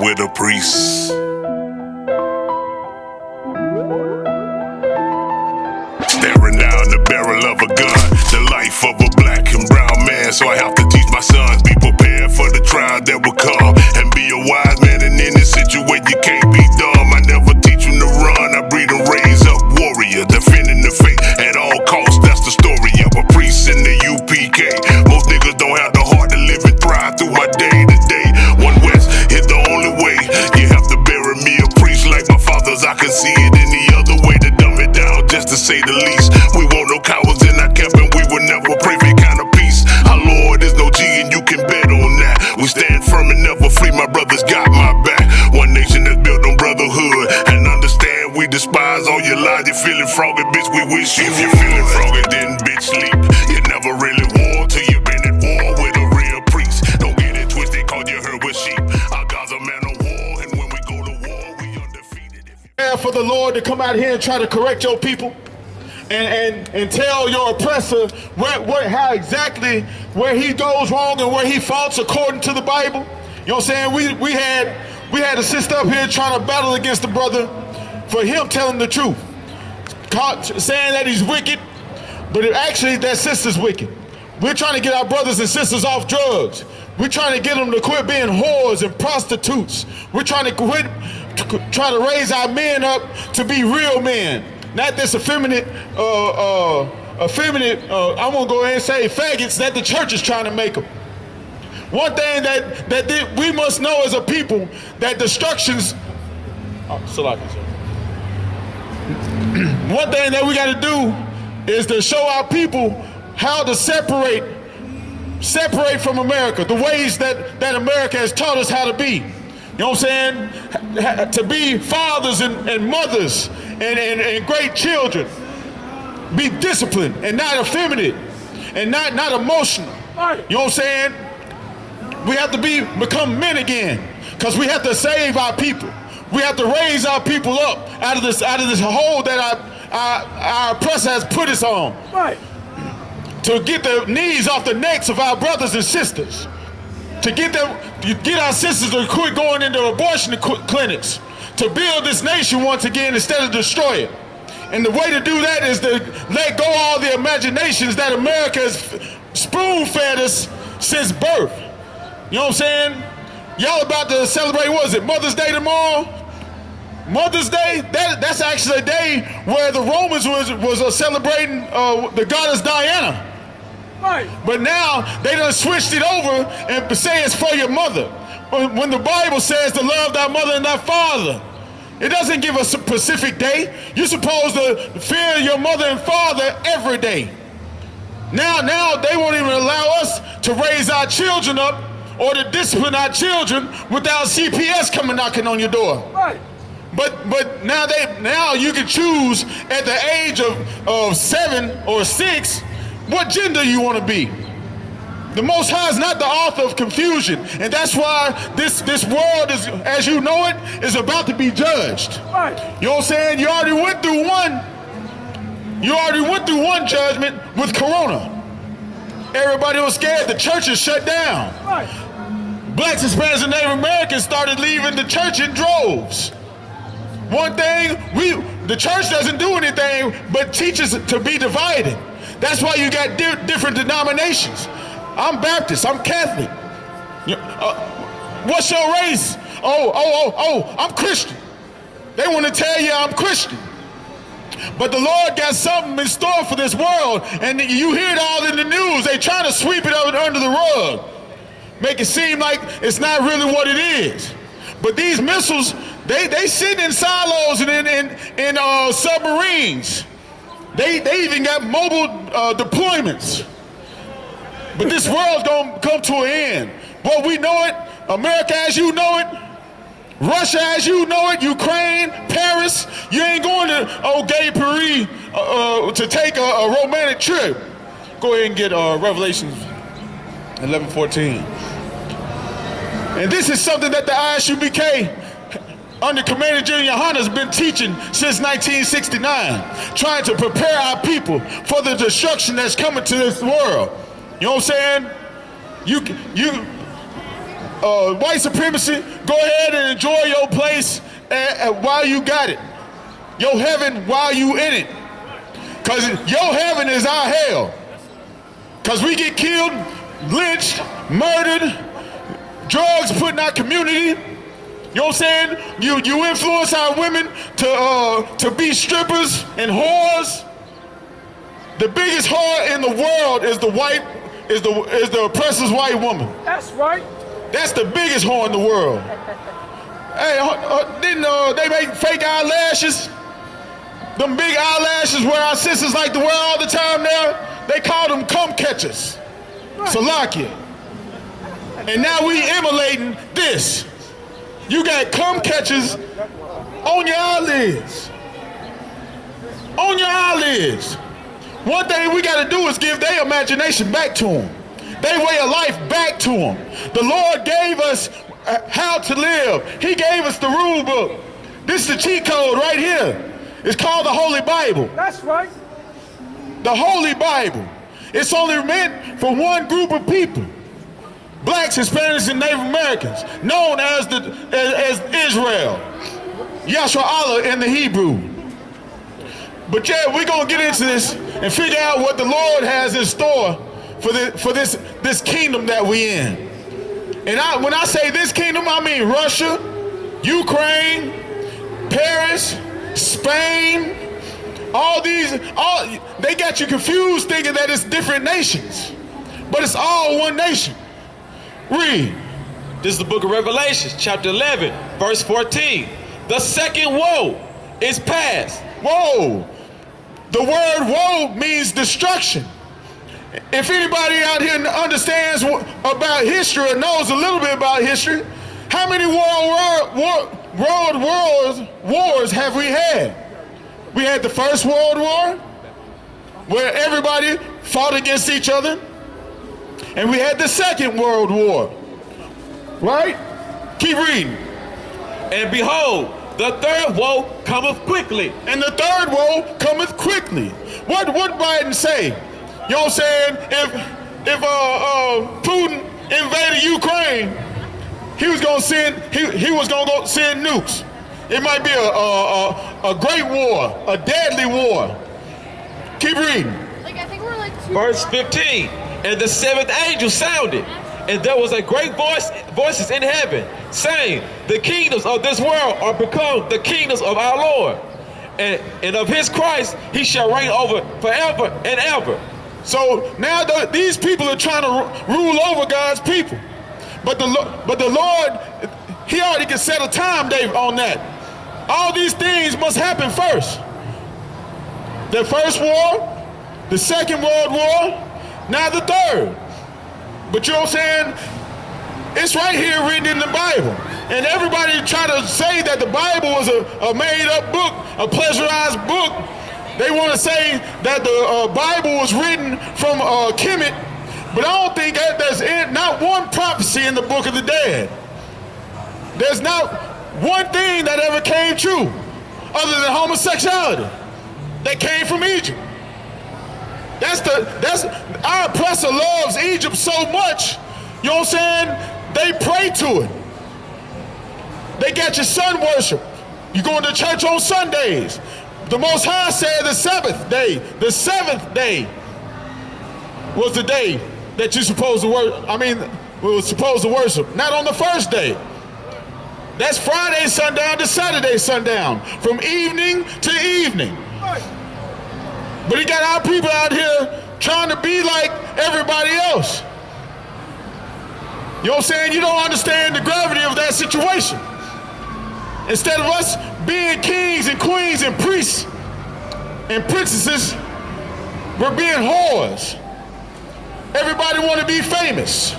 with a priest. Staring down the barrel of a gun, the life of a black and brown man. So I have to teach my sons, be prepared for the trial that will come, and be a wise man in any situation. You can't be dumb. I never teach them to run. I breed and raise up warrior, defending the faith at all costs. That's the story of a priest in the UPK. Most niggas don't have the heart to live and thrive through my day to day. One West is the only way. You have to bury me a priest like my fathers. I can see it any other way to dumb it down, just to say the least. We want no cowards in our camp, and we will never pray for kind of peace. Our Lord is no G, and you can bet on that. We stand firm and never flee. My brothers got my back. One nation that's built on brotherhood, and understand we despise all your lies. You feeling froggy, bitch, we wish you. If you're feeling froggy, then bitch sleep. You never really war till you've been at war with a real priest. Don't get it twisted, cause you heard with sheep. Our God's a man of war, and when we go to war, we undefeated. For the Lord to come out here and try to correct your people and tell your oppressor how exactly where he goes wrong and where he faults according to the Bible. You know what I'm saying? We had a sister up here trying to battle against the brother for him telling the truth, saying that he's wicked, but actually that sister's wicked. We're trying to get our brothers and sisters off drugs. We're trying to get them to quit being whores and prostitutes. We're trying to try to raise our men up to be real men, not this effeminate, I'm gonna go ahead and say faggots that the church is trying to make them. One thing that we must know as a people, that destructions, one thing that we gotta do is to show our people how to separate from America, the ways that America has taught us how to be. You know what I'm saying? To be fathers and mothers and great children. Be disciplined and not effeminate and not emotional. You know what I'm saying? We have to become men again, because we have to save our people. We have to raise our people up out of this hole that our oppressor has put us on. Right. To get the knees off the necks of our brothers and sisters. To get our sisters to quit going into abortion clinics. To build this nation once again instead of destroy it. And the way to do that is to let go all the imaginations that America has spoon-fed us since birth. You know what I'm saying? Y'all about to celebrate, what is it, Mother's Day tomorrow? Mother's Day, that's actually a day where the Romans was celebrating the goddess Diana. Right. But now they done switched it over and say it's for your mother. When the Bible says to love thy mother and thy father, it doesn't give a specific day. You're supposed to fear your mother and father every day. Now they won't even allow us to raise our children up or to discipline our children without CPS coming knocking on your door. Right. But now you can choose at the age of 7 or 6 what gender you want to be. The Most High is not the author of confusion, and that's why this world is, as you know it, is about to be judged. Right. You know what I'm saying? You already went through one judgment with Corona. Everybody was scared. The churches shut down. Right. Blacks, Hispanics, and Native Americans started leaving the church in droves. One thing, the church doesn't do anything but teach us to be divided. That's why you got different denominations. I'm Baptist, I'm Catholic. What's your race? Oh, I'm Christian. They want to tell you I'm Christian. But the Lord got something in store for this world, and you hear it all in the news. They try to sweep it under the rug. Make it seem like it's not really what it is. But these missiles, they sit in silos and in submarines. They even got mobile deployments. But this world's gonna come to an end. Well, we know it, America as you know it, Russia as you know it, Ukraine, Paris. You ain't going to Gay Paris to take a romantic trip. Go ahead and get Revelation 11:14. And this is something that the I.S.U.P.K under Commander General YAHANNA has been teaching since 1969, trying to prepare our people for the destruction that's coming to this world. You know what I'm saying? white supremacy, go ahead and enjoy your place while you got it. Your heaven while you in it. Because your heaven is our hell. Because we get killed, lynched, murdered, drugs put in our community. You know what I'm saying? You influence our women to be strippers and whores. The biggest whore in the world is the oppressor's white woman. That's right. That's the biggest whore in the world. Hey, didn't they make fake eyelashes? Them big eyelashes where our sisters like to wear all the time now, they call them cum catchers. Salakia. And now we emulating this. You got cum catchers on your eyelids. On your eyelids. One thing we got to do is give their imagination back to them. Their way of life back to them. The Lord gave us how to live. He gave us the rule book. This is the cheat code right here. It's called the Holy Bible. That's right. The Holy Bible. It's only meant for one group of people. Blacks, Hispanics, and Native Americans, known as Israel. YAHANNA in the Hebrew. But yeah, we're going to get into this and figure out what the Lord has in store for this kingdom that we in. And when I say this kingdom, I mean Russia, Ukraine, Paris, Spain, they got you confused thinking that it's different nations. But it's all one nation. Read. This is the book of Revelations, chapter 11, verse 14. The second woe is past. Woe. The word woe means destruction. If anybody out here understands about history or knows a little bit about history, how many world wars have we had? We had the First World War, where everybody fought against each other. And we had the Second World War. Right? Keep reading. And behold, the third woe cometh quickly. And the third woe cometh quickly. What Biden say? You know what I'm saying? If Putin invaded Ukraine, he was gonna send go send nukes. It might be a great war, a deadly war. Keep reading. Verse 15. And the seventh angel sounded, and there was a great voices in heaven, saying, the kingdoms of this world are become the kingdoms of our Lord, and of his Christ he shall reign over forever and ever. So now these people are trying to rule over God's people. But the Lord, he already can set a time date on that. All these things must happen first. The first war, the Second World War, now the third. But you know what I'm saying? It's right here written in the Bible. And everybody try to say that the Bible was a made-up book, a pleasurized book. They want to say that the Bible was written from Kemet, but I don't think that there's not one prophecy in the book of the dead. There's not one thing that ever came true other than homosexuality that came from Egypt. Our oppressor loves Egypt so much, you know what I'm saying? They pray to it. They got your sun worship. You going to church on Sundays. The Most High said the seventh day was the day that you're supposed to worship. We were supposed to worship, not on the first day. That's Friday sundown to Saturday sundown, from evening to evening. But he got our people out here trying to be like everybody else. You know what I'm saying? You don't understand the gravity of that situation. Instead of us being kings and queens and priests and princesses, we're being whores. Everybody want to be famous.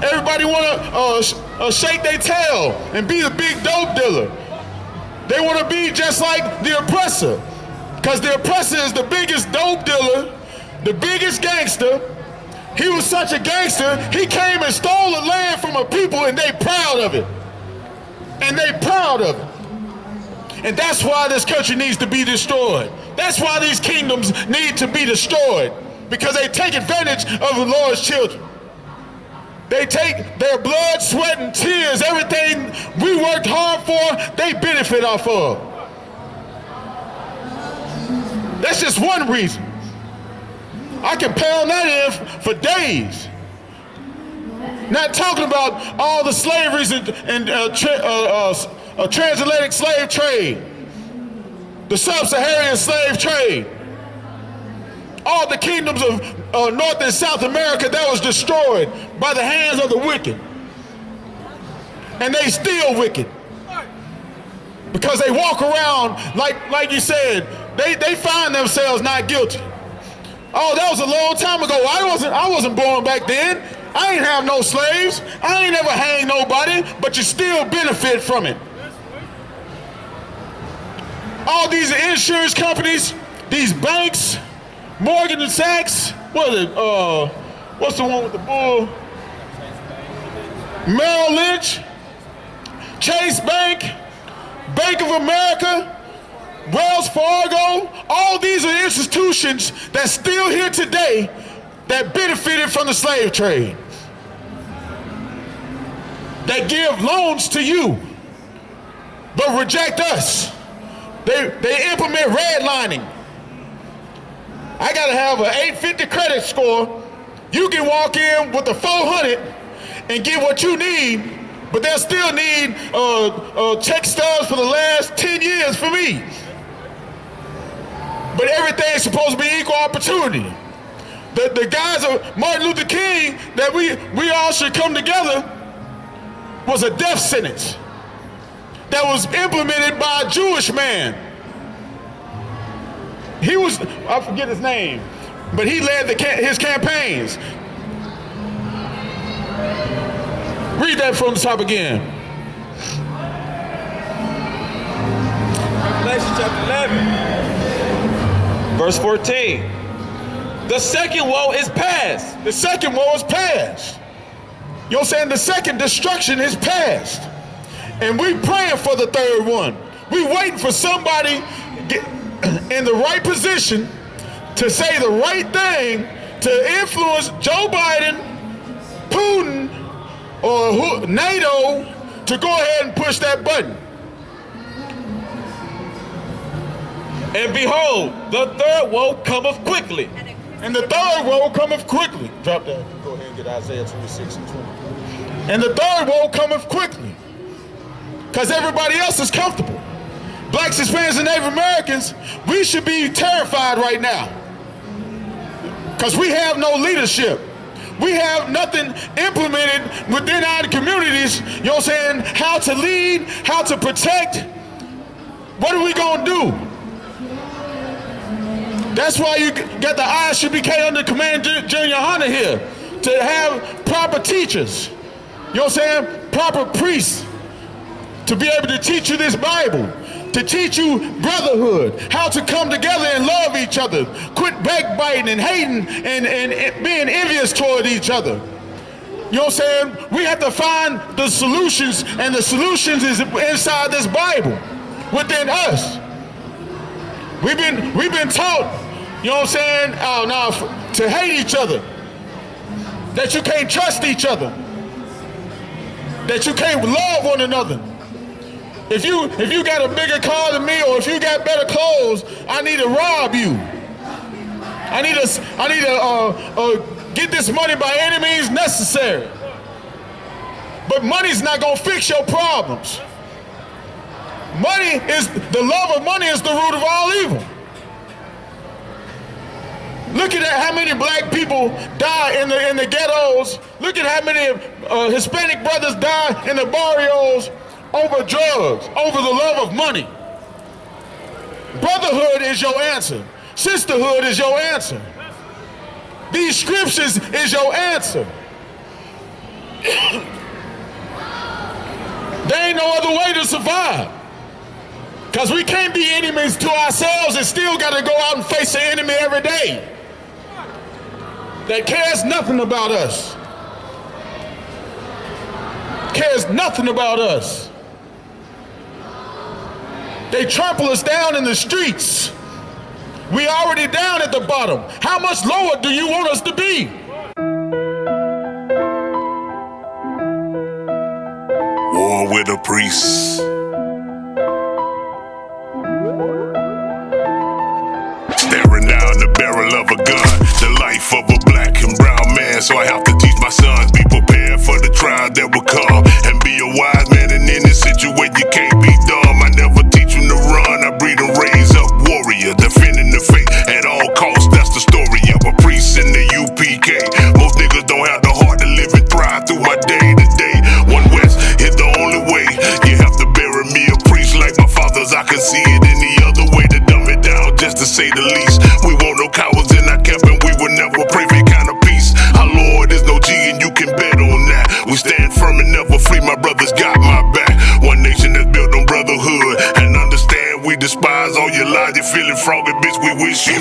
Everybody want to shake their tail and be the big dope dealer. They want to be just like the oppressor. Because the oppressor is the biggest dope dealer, the biggest gangster. He was such a gangster, he came and stole the land from a people, and they proud of it. And they proud of it. And that's why this country needs to be destroyed. That's why these kingdoms need to be destroyed. Because they take advantage of the Lord's children. They take their blood, sweat, and tears, everything we worked hard for, they benefit off of. That's just one reason. I can pound that in for days. Not talking about all the slaveries and transatlantic slave trade, the sub-Saharan slave trade, all the kingdoms of North and South America that was destroyed by the hands of the wicked. And they still wicked. Because they walk around, like you said, they find themselves not guilty. Oh, that was a long time ago. I wasn't born back then. I ain't have no slaves. I ain't ever hanged nobody, but you still benefit from it. All these insurance companies, these banks, Morgan and Sachs, what is it? What's the one with the bull? Merrill Lynch, Chase Bank, Bank of America, Wells Fargo, all these are institutions that's still here today that benefited from the slave trade. That give loans to you, but reject us. They implement redlining. I gotta have an 850 credit score. You can walk in with a 400 and get what you need, but they'll still need check stubs for the last 10 years for me. But everything's supposed to be equal opportunity. The guys of Martin Luther King that we all should come together was a death sentence that was implemented by a Jewish man. He was, I forget his name, but he led his campaigns. Read that from the top again. Revelation chapter 11, verse 14. The second woe is past. The second woe is past. You know what I'm saying? The second destruction is past. And we praying for the third one. We waiting for somebody in the right position to say the right thing to influence Joe Biden, Putin, or NATO to go ahead and push that button. And behold, the third woe cometh quickly. And the third woe cometh quickly. Drop that. Go ahead and get Isaiah 26 and 20. And the third woe cometh quickly. Because everybody else is comfortable. Blacks, Hispanics, and Native Americans, we should be terrified right now. Because we have no leadership. We have nothing implemented within our communities, you know what I'm saying, how to lead, how to protect. What are we going to do? That's why you got the I.S.U.P.K under command General YAHANNA here, to have proper teachers, you know what I'm saying, proper priests, to be able to teach you this Bible, to teach you brotherhood, how to come together and love each other, quit backbiting and hating and being envious toward each other. You know what I'm saying? We have to find the solutions, and the solutions is inside this Bible, within us. We've been taught, you know what I'm saying, to hate each other, that you can't trust each other, that you can't love one another. If you got a bigger car than me, or if you got better clothes, I need to rob you. I need to get this money by any means necessary. But money's not gonna fix your problems. The love of money is the root of all evil. Look at how many black people die in the ghettos. Look at how many Hispanic brothers die in the barrios over drugs, over the love of money. Brotherhood is your answer. Sisterhood is your answer. These scriptures is your answer. There ain't no other way to survive. Because we can't be enemies to ourselves and still got to go out and face the enemy every day that cares nothing about us. Cares nothing about us. They trample us down in the streets. We already down at the bottom. How much lower do you want us to be? with a priest. Staring down the barrel of a gun, the life of a black and brown man. So I have to teach my sons, be prepared for the trial that will come, and be a wise man. And in this situation, you can't be dumb. I never teach you to run. I breed and raise up warrior, defending the faith at all costs. That's the story of a priest in the UPK. Most niggas don't have the heart to live and thrive through my day to day. One West is the only way. You have to bury me a priest like my fathers. I can see it any other way to dumb it down, just to say the least. We want no cowards in our camp, and we will never pray for kind of peace. Our Lord is no G, and you can bet on that. We stand firm and never free. My brothers got my back. One nation that's built on brotherhood, and understand we despise all your lies. You feeling froggy, bitch, we wish you.